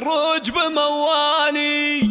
التخرج بموالي،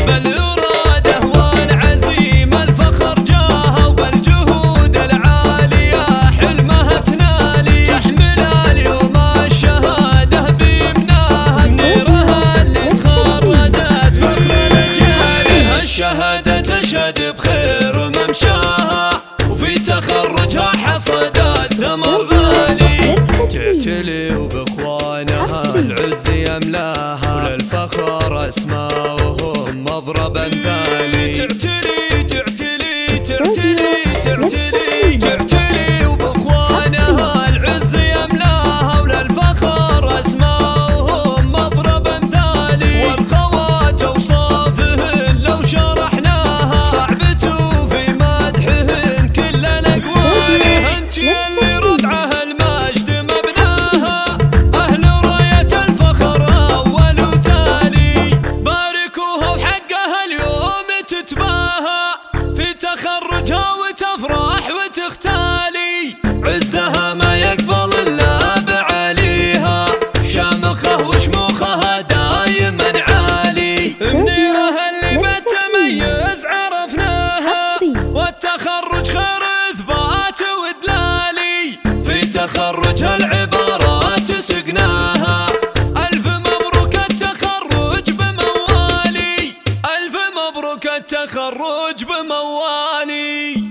بالإرادة والعزيمة الفخر جاها، وبالجهود العالية حلمها تنالي. تحمل اليوم الشهادة بيمناها، نيرها اللي تخرجت فخر الأجيال. الشهادة تشهد بخير ممشاها، وفي تخرجها حصدت ثمر غالي. تعتلي وبإخوانها العز يملاها، وللفخر أسماؤهم مضرب أمثالي. تعتلي تعتلي تعتلي تعتلي تعتلي وبإخوانها العز يملاها، وللفخر أسماؤهم مضرب أمثالي. والخوات أوصافهن لو شرحناها، صعبة في مدحهن كل الأقوال. انت اللي رضعه المجد مبناها، أهل راية الفخر أول وتالي. باركوها وحقها اليوم تتباهى، في تخرجها وتفرح وتختالي. عزها ما يقبل إلا بعليها، شامخه وشموخها دايما عالي. النيرة اللي بتميز عرفناها، والتخرج خير إثبات ودلالي. في تخرجها العبارات سقناها، ألف مبروك التخرج بموالي، ألف مبروك التخرج بموالي.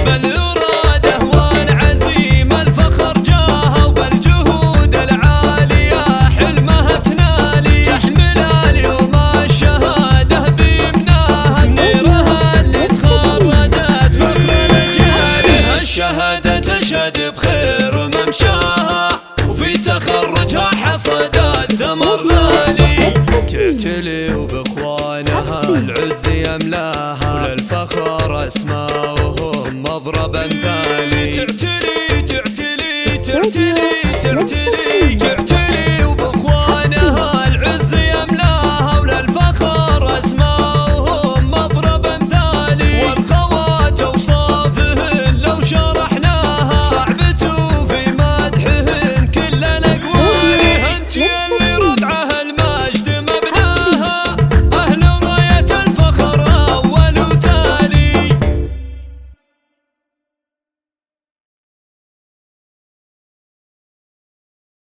بالإرادة والعزيمة الفخر جاها، وبالجهود العالية حلمها تنالي. تحمل اليوم الشهادة بيمناها، نيرها اللي تخرجت فخر الأجيال. الشهادة تشهد بخير ممشاها، وفي تخرجها حصدت ثمر غالي. تعتلي وبإخوانها العز يملاها، وللفخر أسماؤهم مضرب أمثالي. تعتلي تعتلي تعتلي تعتلي تعتلي وبإخوانها العز يملاها، وللفخر أسماؤهم مضرب أمثالي. والخوات أوصافهن لو شرحناها، صعبة في مدحهن كل الأقوال. انت